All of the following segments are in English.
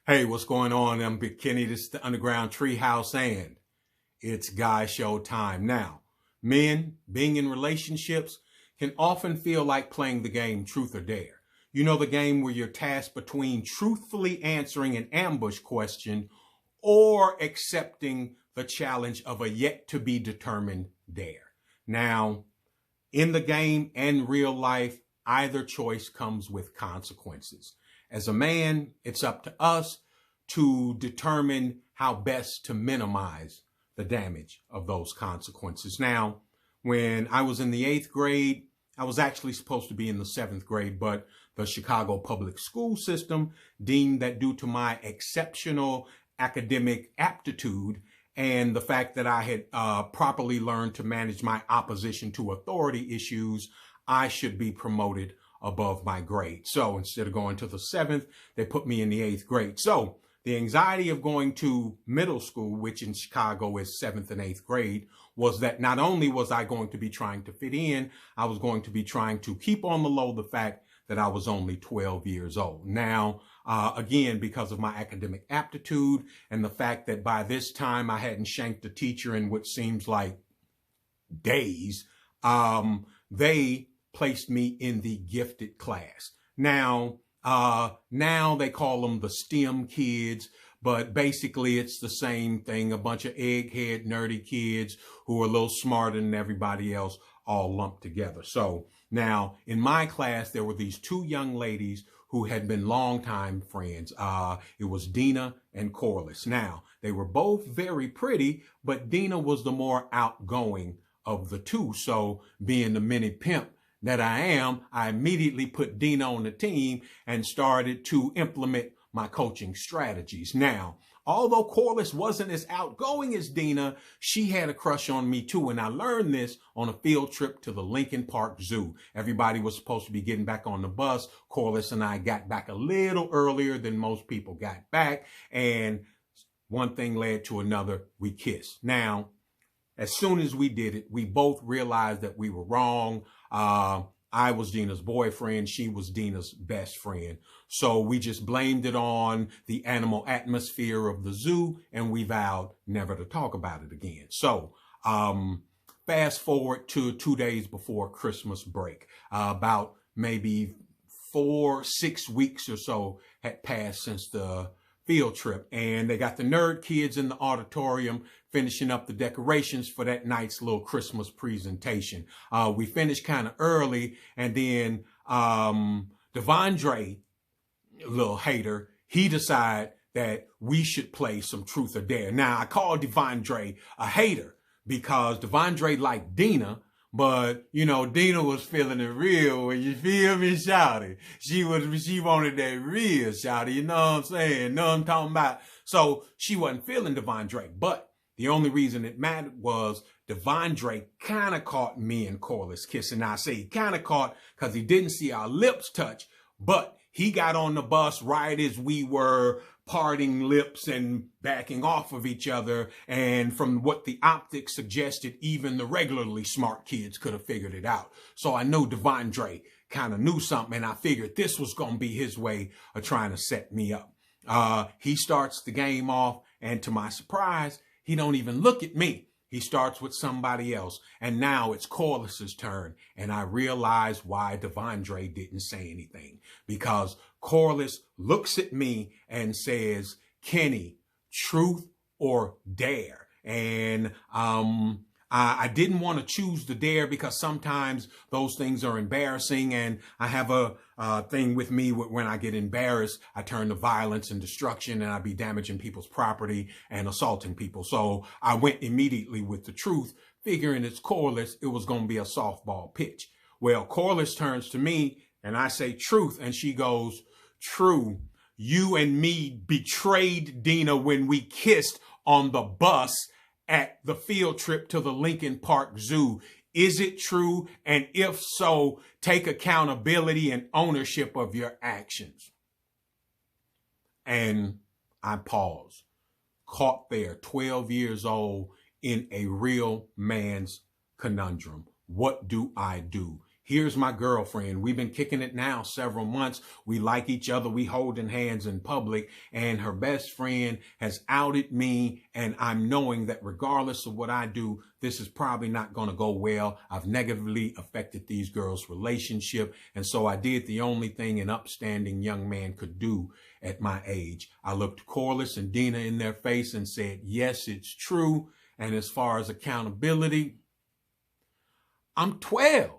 Hey, what's going on? I'm Big Kenny. This is the Underground Treehouse, and it's Guy Show time. Now, men being in relationships can often feel like playing the game Truth or Dare. You know, the game where you're tasked between truthfully answering an ambush question or accepting the challenge of a yet to be determined dare. Now, in the game and real life, either choice comes with consequences. As a man, it's up to us to determine how best to minimize the damage of those consequences. Now, when I was in the 8th grade, I was actually supposed to be in the 7th grade, but the Chicago public school system deemed that due to my exceptional academic aptitude and the fact that I had properly learned to manage my opposition to authority issues, I should be promoted above my grade. So instead of going to the 7th, they put me in the 8th grade. So the anxiety of going to middle school, which in Chicago is 7th and 8th grade, was that not only was I going to be trying to fit in, I was going to be trying to keep on the low the fact that I was only 12 years old. Now, again, because of my academic aptitude and the fact that by this time I hadn't shanked a teacher in what seems like days, they placed me in the gifted class. Now they call them the STEM kids, but basically it's the same thing. A bunch of egghead, nerdy kids who are a little smarter than everybody else, all lumped together. So now in my class, there were these two young ladies who had been longtime friends. It was Dina and Corliss. Now, they were both very pretty, but Dina was the more outgoing of the two. So being the mini pimp that I am, I immediately put Dina on the team and started to implement my coaching strategies. Now, although Corliss wasn't as outgoing as Dina, she had a crush on me too. And I learned this on a field trip to the Lincoln Park Zoo. Everybody was supposed to be getting back on the bus. Corliss and I got back a little earlier than most people got back. And one thing led to another. We kissed. Now, as soon as we did it, we both realized that we were wrong. I was Dina's boyfriend. She was Dina's best friend. So we just blamed it on the animal atmosphere of the zoo, and we vowed never to talk about it again. So fast forward to 2 days before Christmas break, about maybe 6 weeks or so had passed since the field trip, and they got the nerd kids in the auditorium finishing up the decorations for that night's little Christmas presentation. We finished kind of early, and then Devondre, little hater, he decided that we should play some Truth or Dare. Now, I call Devondre a hater because Devondre liked Dina, but, you know, Dina was feeling it real. When you feel me, shouty. She wanted that real, shouty. You know what I'm saying? Know what I'm talking about? So she wasn't feeling Devondre. But the only reason it mattered was Devondre kind of caught me and Corliss kissing. Now, I say he kind of caught because he didn't see our lips touch, but he got on the bus right as we were parting lips and backing off of each other. And from what the optics suggested, even the regularly smart kids could have figured it out. So I know Devondre kind of knew something, and I figured this was going to be his way of trying to set me up. He starts the game off, and to my surprise, he don't even look at me. He starts with somebody else, and now it's Corliss's turn, and I realize why Devondre didn't say anything, because Corliss looks at me and says, "Kenny, truth or dare?" And I didn't want to choose the dare because sometimes those things are embarrassing, and I have a thing with me when I get embarrassed, I turn to violence and destruction, and I be damaging people's property and assaulting people. So I went immediately with the truth, figuring it's Corliss, it was going to be a softball pitch. Well, Corliss turns to me and I say truth, and she goes, "True, you and me betrayed Dina when we kissed on the bus at the field trip to the Lincoln Park Zoo. Is it true? And if so, take accountability and ownership of your actions." And I paused, caught there, 12 years old, in a real man's conundrum. What do I do? Here's my girlfriend. We've been kicking it now several months. We like each other. We holding hands in public, and her best friend has outed me. And I'm knowing that regardless of what I do, this is probably not going to go well. I've negatively affected these girls' relationship. And so I did the only thing an upstanding young man could do at my age. I looked Corliss and Dina in their face and said, yes, it's true. And as far as accountability, I'm 12.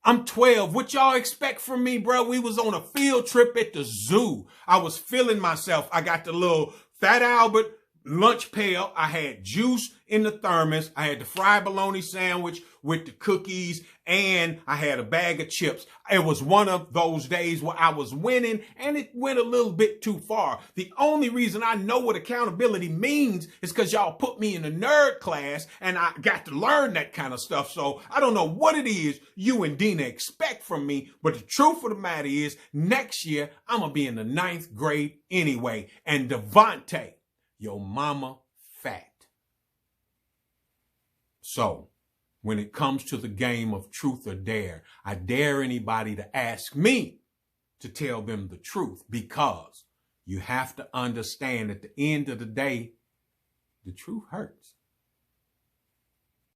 I'm 12. What y'all expect from me, bro? We was on a field trip at the zoo. I was feeling myself. I got the little Fat Albert lunch pail. I had juice in the thermos. I had the fried bologna sandwich with the cookies, and I had a bag of chips. It was one of those days where I was winning, and it went a little bit too far. The only reason I know what accountability means is because y'all put me in a nerd class, and I got to learn that kind of stuff. So I don't know what it is you and Dina expect from me, but the truth of the matter is next year, I'm going to be in the 9th grade anyway. And Devontae, your mama fat. So when it comes to the game of truth or dare, I dare anybody to ask me to tell them the truth, because you have to understand at the end of the day, the truth hurts.